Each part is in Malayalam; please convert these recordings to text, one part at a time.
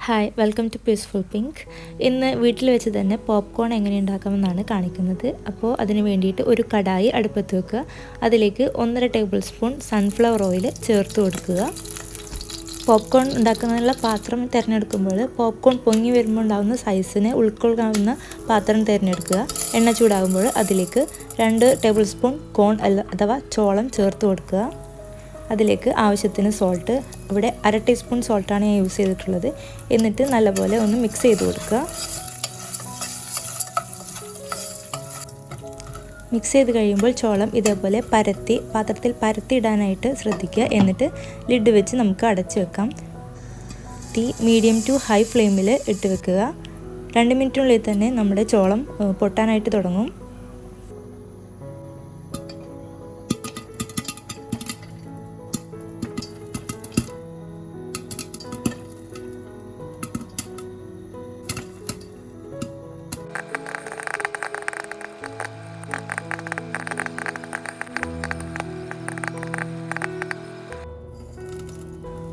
Hi welcome to peaceful pink. ഇന്ന് വീട്ടിൽ വെച്ച് തന്നെ പോപ്കോൺ എങ്ങനെ ഉണ്ടാക്കാമെന്നാണ് കാണിക്കുന്നത്. അപ്പോൾ അതിന് വേണ്ടിയിട്ട് ഒരു കടായി അടുപ്പത്ത് വെക്കുക. അതിലേക്ക് 1.5 ടേബിൾ സ്പൂൺ സൺഫ്ലവർ ഓയിൽ ചേർത്ത് കൊടുക്കുക. പോപ്കോൺ ഉണ്ടാക്കുന്നതിനുള്ള പാത്രം തിരഞ്ഞെടുക്കുമ്പോൾ പോപ്കോൺ പൊങ്ങി വരുമ്പോൾ ഉണ്ടാകുന്ന സൈസിന് ഉൾക്കൊള്ളാവുന്ന പാത്രം തിരഞ്ഞെടുക്കുക. എണ്ണ ചൂടാകുമ്പോൾ അതിലേക്ക് 2 ടേബിൾ സ്പൂൺ കോൺ അഥവാ ചോളം ചേർത്ത് കൊടുക്കുക. അതിലേക്ക് ആവശ്യത്തിന് സോൾട്ട്, ഇവിടെ 1/2 ടീസ്പൂൺ സോൾട്ടാണ് ഞാൻ യൂസ് ചെയ്തിട്ടുള്ളത്. എന്നിട്ട് നല്ലപോലെ ഒന്ന് മിക്സ് ചെയ്ത് കൊടുക്കുക. മിക്സ് ചെയ്ത് കഴിയുമ്പോൾ ചോളം ഇതേപോലെ പാത്രത്തിൽ പരത്തി ഇടാനായിട്ട് ശ്രദ്ധിക്കുക. എന്നിട്ട് ലിഡ് വെച്ച് നമുക്ക് അടച്ച് വെക്കാം. തീ മീഡിയം ടു ഹൈ ഫ്ലെയിമിൽ ഇട്ട് വെക്കുക. 2 മിനിറ്റിനുള്ളിൽ തന്നെ നമ്മുടെ ചോളം പൊട്ടാനായിട്ട് തുടങ്ങും.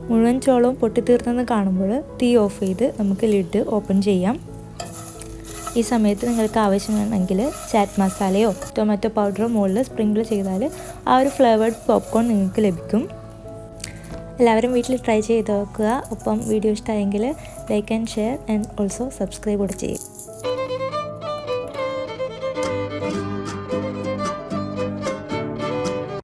മുഴുവൻ ചോളവും പൊട്ടിത്തീർന്നെന്ന് കാണുമ്പോൾ തീ ഓഫ് ചെയ്ത് നമുക്ക് ലിഡ് ഓപ്പൺ ചെയ്യാം. ഈ സമയത്ത് നിങ്ങൾക്ക് ആവശ്യമാണെങ്കിൽ ചാറ്റ് മസാലയോ ടൊമാറ്റോ പൗഡറോ മുകളിൽ സ്പ്രിങ്കിൾ ചെയ്താൽ ആ ഒരു ഫ്ലേവേർഡ് പോപ്കോൺ നിങ്ങൾക്ക് ലഭിക്കും. എല്ലാവരും വീട്ടിൽ ട്രൈ ചെയ്ത് നോക്കുക. ഒപ്പം വീഡിയോ ഇഷ്ടമായെങ്കിൽ like and share and also subscribe കൂടെ ചെയ്യും.